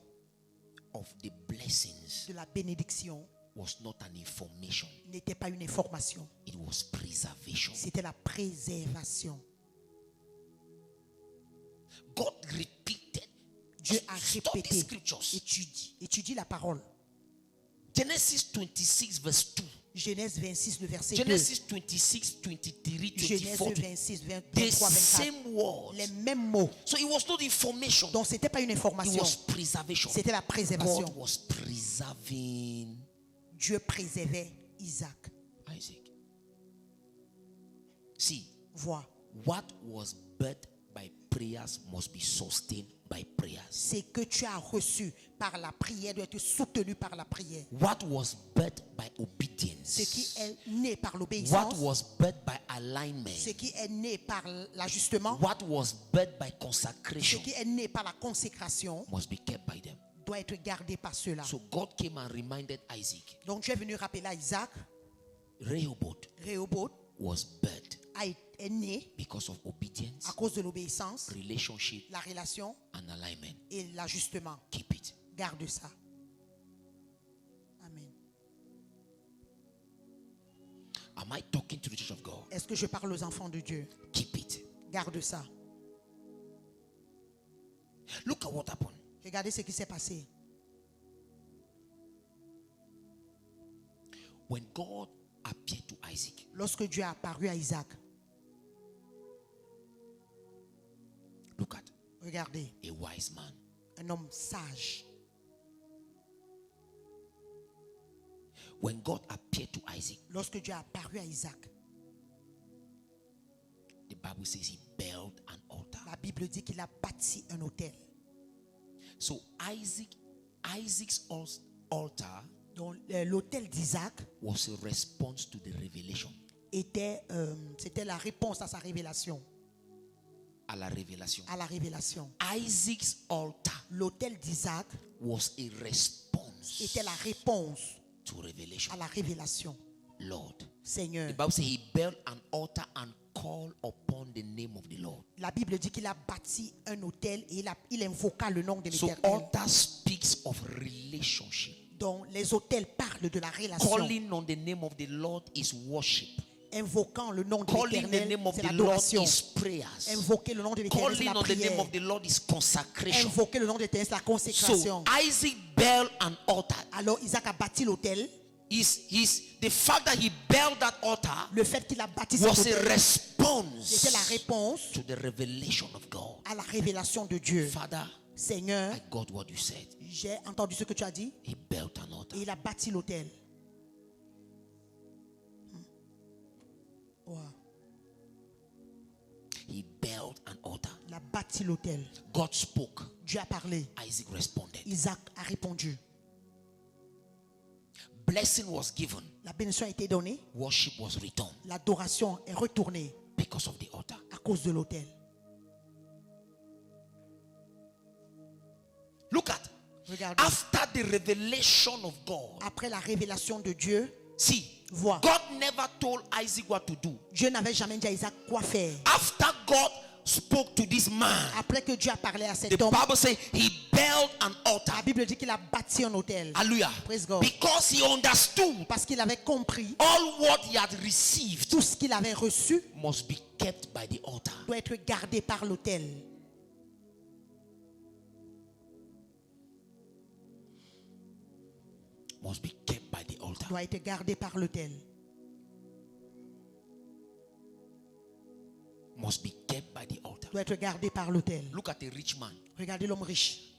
Speaker 2: of the blessings
Speaker 1: de la bénédiction
Speaker 2: was not an information.
Speaker 1: n'était pas une information.
Speaker 2: It was preservation.
Speaker 1: C'était la préservation.
Speaker 2: God repeated.
Speaker 1: Dieu a
Speaker 2: Study
Speaker 1: répété.
Speaker 2: scriptures.
Speaker 1: Étudie la parole.
Speaker 2: Genesis 26 verse 2.
Speaker 1: Genèse 26, le verset 2.
Speaker 2: Genesis 26, 23,
Speaker 1: Genèse
Speaker 2: 24.
Speaker 1: 26,
Speaker 2: The
Speaker 1: 23, 24.
Speaker 2: same words.
Speaker 1: Les mêmes mots.
Speaker 2: So it was not information.
Speaker 1: Donc, ce n'était pas une
Speaker 2: It
Speaker 1: information.
Speaker 2: was preservation.
Speaker 1: C'était la préservation.
Speaker 2: God was preserving
Speaker 1: Dieu préservait Isaac.
Speaker 2: Isaac. See,
Speaker 1: Vois.
Speaker 2: what was birthed by prayers must be sustained by prayers.
Speaker 1: C'est que tu as reçu par la prière doit être soutenu par la prière.
Speaker 2: What was birthed by obedience.
Speaker 1: Ce qui est né par
Speaker 2: What
Speaker 1: l'obéissance.
Speaker 2: was birthed by alignment.
Speaker 1: Ce qui est né par l'ajustement.
Speaker 2: What was birthed by
Speaker 1: Ce
Speaker 2: consecration
Speaker 1: qui est né par la consécration
Speaker 2: must be kept by them.
Speaker 1: doit être gardé par ceux-là.
Speaker 2: So God came and reminded Isaac,
Speaker 1: Donc Dieu est venu rappeler à Isaac,
Speaker 2: Rehoboth
Speaker 1: Rehoboth
Speaker 2: was birthed
Speaker 1: est né
Speaker 2: because of obedience,
Speaker 1: à cause de l'obéissance,
Speaker 2: relationship,
Speaker 1: la relation
Speaker 2: and alignment.
Speaker 1: et l'ajustement.
Speaker 2: Keep it.
Speaker 1: Garde ça. Amen.
Speaker 2: Am I talking to the church of God?
Speaker 1: Est-ce que je parle aux enfants de Dieu?
Speaker 2: Keep it.
Speaker 1: Garde ça.
Speaker 2: Look at what happened.
Speaker 1: Regardez ce qui s'est passé.
Speaker 2: When God appeared to Isaac,
Speaker 1: Lorsque Dieu a apparu à Isaac,
Speaker 2: look at
Speaker 1: regardez,
Speaker 2: a wise man.
Speaker 1: un homme sage.
Speaker 2: When God appeared to Isaac,
Speaker 1: Lorsque Dieu a apparu à Isaac,
Speaker 2: the Bible says he built an altar.
Speaker 1: la Bible dit qu'il a bâti un autel.
Speaker 2: So Isaac's altar
Speaker 1: Donc l'autel d'Isaac
Speaker 2: was a response to the revelation.
Speaker 1: c'était la réponse à sa révélation.
Speaker 2: À la révélation.
Speaker 1: À la révélation.
Speaker 2: Isaac's altar
Speaker 1: L'autel d'Isaac
Speaker 2: was a response
Speaker 1: était la réponse
Speaker 2: to revelation.
Speaker 1: à la révélation.
Speaker 2: Lord.
Speaker 1: Seigneur.
Speaker 2: The Bible says he built an altar and called upon the name of the Lord.
Speaker 1: La Bible dit qu'il a bâti un autel et il invoqua le nom de
Speaker 2: So
Speaker 1: l'Éternel.
Speaker 2: altar speaks of relationship.
Speaker 1: Donc les autels parlent de la relation.
Speaker 2: Calling on the name of the Lord is worship.
Speaker 1: Invoquant le nom de
Speaker 2: Calling the
Speaker 1: l'Éternel,
Speaker 2: name of
Speaker 1: c'est
Speaker 2: the Lord
Speaker 1: l'adoration.
Speaker 2: is prayers.
Speaker 1: Invoquer le nom de l'Éternel, c'est
Speaker 2: Calling
Speaker 1: la
Speaker 2: on the name
Speaker 1: prière.
Speaker 2: of the Lord is consecration.
Speaker 1: Invoquer le nom de l'Éternel, c'est la consécration.
Speaker 2: So Isaac built an altar.
Speaker 1: Alors Isaac a bâti l'autel.
Speaker 2: The fact that he built that altar
Speaker 1: Le fait qu'il a bâti cet
Speaker 2: was a
Speaker 1: autel,
Speaker 2: response
Speaker 1: c'était la réponse
Speaker 2: to the revelation of God.
Speaker 1: à la révélation de Dieu.
Speaker 2: Father,
Speaker 1: Seigneur,
Speaker 2: I got what you said.
Speaker 1: j'ai entendu ce que tu as dit
Speaker 2: He built an altar.
Speaker 1: et il a bâti l'autel. Wow.
Speaker 2: He built an altar.
Speaker 1: Il a bâti l'autel.
Speaker 2: God spoke.
Speaker 1: Dieu a parlé.
Speaker 2: Isaac responded.
Speaker 1: Isaac a répondu.
Speaker 2: Blessing was given.
Speaker 1: La bénédiction a été donnée.
Speaker 2: Worship was returned
Speaker 1: L'adoration est retournée
Speaker 2: because of the altar.
Speaker 1: à cause de l'autel.
Speaker 2: Look at.
Speaker 1: Regardez.
Speaker 2: After the revelation of God.
Speaker 1: Après la révélation de Dieu,
Speaker 2: See.
Speaker 1: vois.
Speaker 2: God never told Isaac what to do.
Speaker 1: Dieu n'avait jamais dit à Isaac quoi faire.
Speaker 2: After God spoke to this man,
Speaker 1: Après que Dieu a parlé à cet
Speaker 2: the
Speaker 1: homme,
Speaker 2: Bible says he built an altar.
Speaker 1: la Bible dit qu'il a bâti un autel.
Speaker 2: Hallelujah.
Speaker 1: Praise God.
Speaker 2: Because he understood
Speaker 1: Parce qu'il avait compris
Speaker 2: all what he had received
Speaker 1: tout ce qu'il avait reçu
Speaker 2: must be kept by the altar.
Speaker 1: doit être gardé par l'autel.
Speaker 2: Must be kept by the altar.
Speaker 1: Doit être gardé par l'autel.
Speaker 2: Must be kept by the altar.
Speaker 1: Doit être gardé par l'autel.
Speaker 2: Look at a rich man.
Speaker 1: Regardez l'homme riche.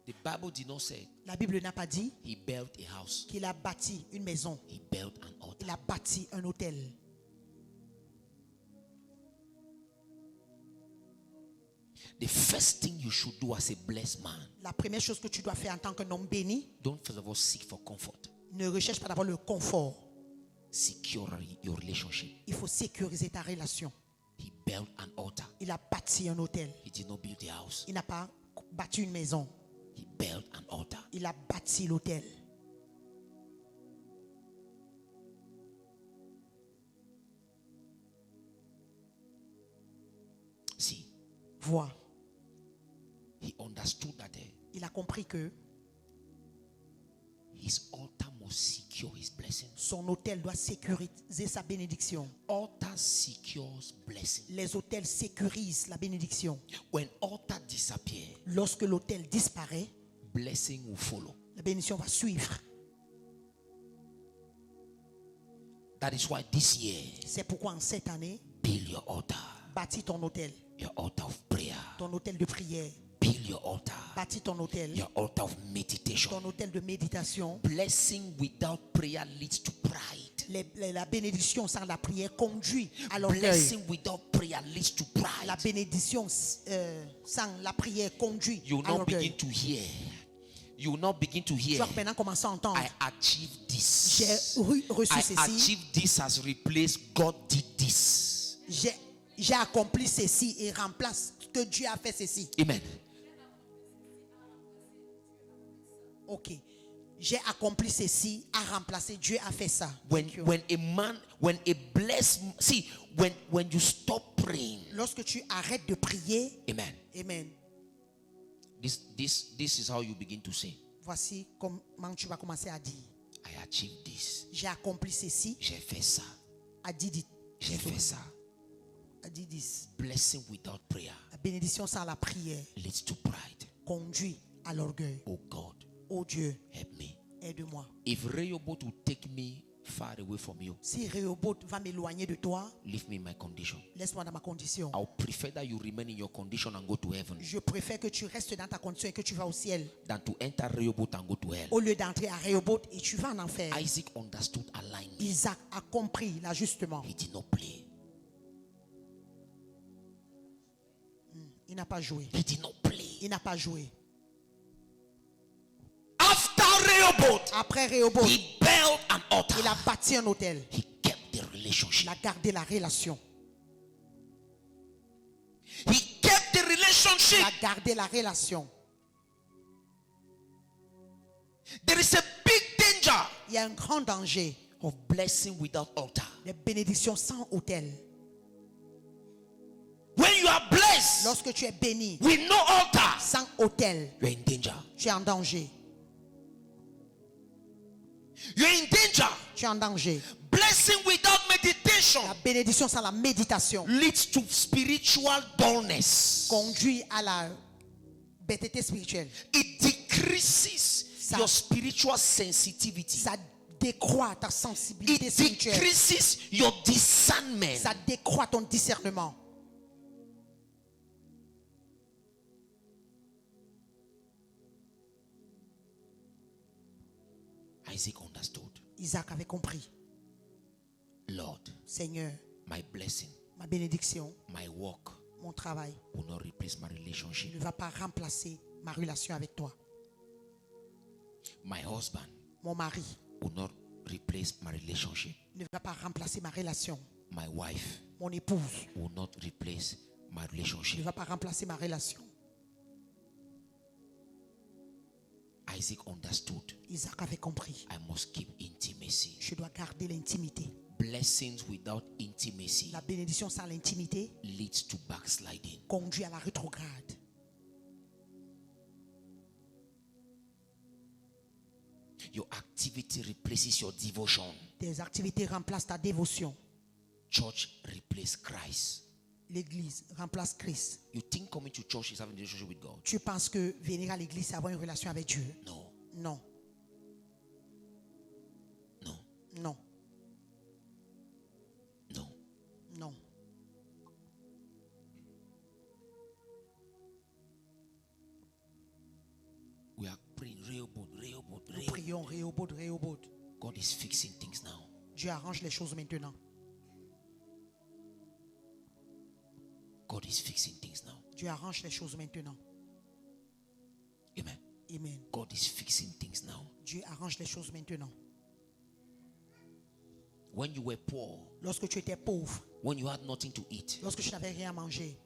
Speaker 2: The Bible did not say
Speaker 1: La Bible n'a pas dit
Speaker 2: he built a house.
Speaker 1: qu'il a bâti une maison.
Speaker 2: He built an altar.
Speaker 1: Il a bâti un autel.
Speaker 2: The first thing you should do as a blessed man,
Speaker 1: La première chose que tu dois faire en tant qu'un homme béni,
Speaker 2: don't first of all seek for comfort.
Speaker 1: ne recherche pas d'abord le confort.
Speaker 2: Secure your relationship.
Speaker 1: Il faut sécuriser ta relation.
Speaker 2: He built an altar.
Speaker 1: Il a bâti un autel.
Speaker 2: He did not build a house.
Speaker 1: Il n'a pas bâti une maison.
Speaker 2: He built an altar.
Speaker 1: Il a bâti l'autel.
Speaker 2: See,
Speaker 1: Vois.
Speaker 2: he understood that
Speaker 1: Il a compris que
Speaker 2: his altar must secure his blessing.
Speaker 1: son autel doit sécuriser sa bénédiction.
Speaker 2: Altar secures blessing.
Speaker 1: Les autels sécurisent la bénédiction.
Speaker 2: When altar disappear,
Speaker 1: Lorsque l'autel disparaît,
Speaker 2: blessing will follow.
Speaker 1: la bénédiction va suivre.
Speaker 2: That is why this year,
Speaker 1: C'est pourquoi en cette année,
Speaker 2: build your altar.
Speaker 1: bâtis ton autel.
Speaker 2: Your altar of prayer.
Speaker 1: Ton autel de prière.
Speaker 2: Build your altar.
Speaker 1: Bâtis ton autel.
Speaker 2: Your altar of meditation.
Speaker 1: Ton autel de méditation.
Speaker 2: Blessing without prayer leads to pride.
Speaker 1: La bénédiction sans la prière conduit à l'orgueil.
Speaker 2: Blessing without prayer leads to
Speaker 1: La
Speaker 2: pride.
Speaker 1: bénédiction sans la prière conduit
Speaker 2: You will
Speaker 1: à
Speaker 2: not
Speaker 1: l'orgueil.
Speaker 2: begin to hear. You will not begin to
Speaker 1: Tu
Speaker 2: hear.
Speaker 1: vas maintenant commencer à entendre.
Speaker 2: I achieved
Speaker 1: J'ai
Speaker 2: this.
Speaker 1: reçu
Speaker 2: I
Speaker 1: ceci.
Speaker 2: achieved this has replaced God did this.
Speaker 1: J'ai accompli ceci et remplace que Dieu a fait ceci.
Speaker 2: Amen.
Speaker 1: Ok. J'ai accompli ceci, a remplacé, Dieu a fait ça.
Speaker 2: When
Speaker 1: Thank you.
Speaker 2: when a blessed, see, when you stop praying,
Speaker 1: Lorsque tu arrêtes de prier,
Speaker 2: amen.
Speaker 1: amen.
Speaker 2: This is how you begin to say,
Speaker 1: Voici comment tu vas commencer à dire.
Speaker 2: I achieved this.
Speaker 1: J'ai accompli ceci,
Speaker 2: J'ai fait ça.
Speaker 1: a dit,
Speaker 2: J'ai fait ça.
Speaker 1: a dit 10.
Speaker 2: Blessing without prayer
Speaker 1: La bénédiction sans la prière
Speaker 2: leads to pride.
Speaker 1: conduit à l'orgueil.
Speaker 2: Oh God,
Speaker 1: Oh Dieu,
Speaker 2: help me.
Speaker 1: aide-moi.
Speaker 2: If Rehoboth will take me far away from you,
Speaker 1: Si Rehoboth va m'éloigner de toi,
Speaker 2: leave me in my condition.
Speaker 1: laisse-moi dans ma condition.
Speaker 2: I would prefer that you remain in your condition and go to heaven
Speaker 1: Je préfère que tu restes dans ta condition et que tu vas au ciel.
Speaker 2: than to enter Rehoboth and go to hell.
Speaker 1: Au lieu d'entrer à Rehoboth et tu vas en enfer.
Speaker 2: Isaac understood alignment.
Speaker 1: Isaac a compris l'ajustement.
Speaker 2: He did not play.
Speaker 1: Il n'a pas joué.
Speaker 2: He did not play.
Speaker 1: Il n'a pas joué.
Speaker 2: After Rehoboth,
Speaker 1: Après Rehoboth,
Speaker 2: he built an altar.
Speaker 1: il a bâti un hôtel.
Speaker 2: He kept the
Speaker 1: Il
Speaker 2: relationship.
Speaker 1: a gardé la relation.
Speaker 2: He kept the
Speaker 1: Il
Speaker 2: relationship.
Speaker 1: a gardé la relation.
Speaker 2: There is a big danger
Speaker 1: Il y a un grand danger.
Speaker 2: of blessing without altar.
Speaker 1: Les bénédictions sans hôtel.
Speaker 2: When you are blessed
Speaker 1: Lorsque tu es béni
Speaker 2: with no altar,
Speaker 1: sans hôtel,
Speaker 2: you're in danger.
Speaker 1: tu es en danger.
Speaker 2: You're in danger.
Speaker 1: Tu es en danger.
Speaker 2: Blessing without meditation
Speaker 1: La bénédiction sans la méditation
Speaker 2: leads to spiritual dullness.
Speaker 1: conduit à la bêteté spirituelle.
Speaker 2: It decreases
Speaker 1: Ça-
Speaker 2: your spiritual sensitivity.
Speaker 1: Ça décroît ta sensibilité
Speaker 2: It
Speaker 1: spirituelle.
Speaker 2: decreases your discernment.
Speaker 1: Ça décroît ton discernement.
Speaker 2: Isaac understood.
Speaker 1: Isaac avait compris.
Speaker 2: Lord,
Speaker 1: Seigneur,
Speaker 2: my blessing,
Speaker 1: ma bénédiction,
Speaker 2: my work
Speaker 1: mon travail
Speaker 2: will not replace my relationship.
Speaker 1: ne va pas remplacer ma relation avec toi.
Speaker 2: My husband
Speaker 1: Mon mari
Speaker 2: will not replace my relationship.
Speaker 1: ne va pas remplacer ma relation.
Speaker 2: My wife
Speaker 1: Mon épouse
Speaker 2: will not replace my
Speaker 1: ne
Speaker 2: relationship.
Speaker 1: va pas remplacer ma relation.
Speaker 2: Isaac understood.
Speaker 1: Isaac avait compris.
Speaker 2: I must keep intimacy.
Speaker 1: Je dois garder l'intimité.
Speaker 2: Blessings without intimacy
Speaker 1: La bénédiction sans l'intimité
Speaker 2: leads to backsliding.
Speaker 1: conduit à la rétrograde.
Speaker 2: Your activity replaces your devotion.
Speaker 1: Tes activités remplacent ta dévotion.
Speaker 2: Church replaces Christ.
Speaker 1: L'église remplace Christ.
Speaker 2: You think coming to church is having a relationship with God?
Speaker 1: Tu penses que venir à l'église, c'est avoir une relation avec Dieu?
Speaker 2: No,
Speaker 1: Non,
Speaker 2: no,
Speaker 1: non,
Speaker 2: no.
Speaker 1: non.
Speaker 2: We are praying Rehoboth, Rehoboth,
Speaker 1: Nous
Speaker 2: Rehoboth.
Speaker 1: prions Rehoboth, Rehoboth.
Speaker 2: God is fixing things now.
Speaker 1: Dieu arrange les choses maintenant.
Speaker 2: God is fixing things now.
Speaker 1: Dieu arrange les choses maintenant.
Speaker 2: Amen.
Speaker 1: Amen.
Speaker 2: God is fixing things now.
Speaker 1: Dieu arrange les choses maintenant.
Speaker 2: When you were poor,
Speaker 1: Lorsque tu étais pauvre,
Speaker 2: when you had nothing to eat,
Speaker 1: lorsque tu n'avais rien à manger,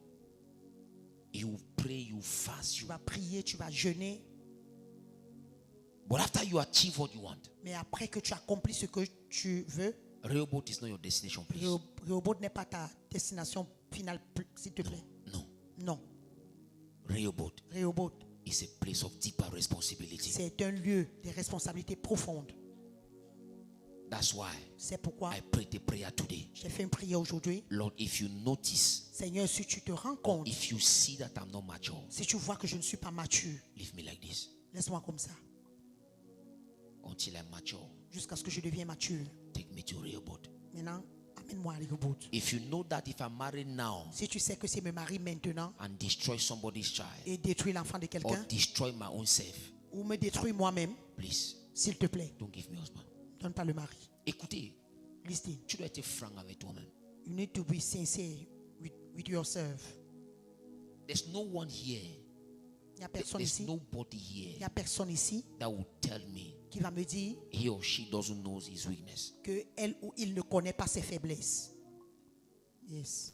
Speaker 2: you pray, you fast,
Speaker 1: tu
Speaker 2: you.
Speaker 1: vas prier, tu vas jeûner.
Speaker 2: But after you achieve what you want,
Speaker 1: Mais après que tu accomplis ce que tu veux,
Speaker 2: Rehoboth is not your destination, please.
Speaker 1: Rehoboth n'est pas ta destination finale, s'il te plaît.
Speaker 2: No.
Speaker 1: Non.
Speaker 2: Rehoboth
Speaker 1: Rehoboth,
Speaker 2: is a place of deeper responsibility.
Speaker 1: c'est un lieu de responsabilité profonde.
Speaker 2: That's why
Speaker 1: C'est pourquoi
Speaker 2: I prayed a prayer today.
Speaker 1: j'ai fait une prière aujourd'hui.
Speaker 2: Lord, if you notice,
Speaker 1: Seigneur, si tu te rends
Speaker 2: or
Speaker 1: compte,
Speaker 2: if you see that I'm not mature,
Speaker 1: si tu vois que je ne suis pas mature,
Speaker 2: leave me like this.
Speaker 1: laisse-moi comme ça.
Speaker 2: Until I'm mature,
Speaker 1: Jusqu'à ce que je devienne mature.
Speaker 2: take me to Rehoboth.
Speaker 1: Maintenant, amène-moi à Rehoboth.
Speaker 2: If you know that if I'm married now
Speaker 1: Si tu sais que si je me marie maintenant
Speaker 2: and destroy somebody's child
Speaker 1: et détruis l'enfant de
Speaker 2: or
Speaker 1: quelqu'un,
Speaker 2: destroy my own self,
Speaker 1: ou me détruis moi-même,
Speaker 2: please
Speaker 1: s'il te plaît,
Speaker 2: don't give me husband.
Speaker 1: donne pas le mari.
Speaker 2: Écoutez,
Speaker 1: Listen,
Speaker 2: tu dois être franc avec toi-même.
Speaker 1: you need to be sincere with yourself.
Speaker 2: There's no one here.
Speaker 1: Il n'y a personne
Speaker 2: There's
Speaker 1: ici.
Speaker 2: nobody
Speaker 1: Il
Speaker 2: here
Speaker 1: n'y a personne ici
Speaker 2: that will tell me
Speaker 1: qui va me dire
Speaker 2: he or she doesn't know his weakness.
Speaker 1: que elle ou il ne connaît pas ses faiblesses. Yes.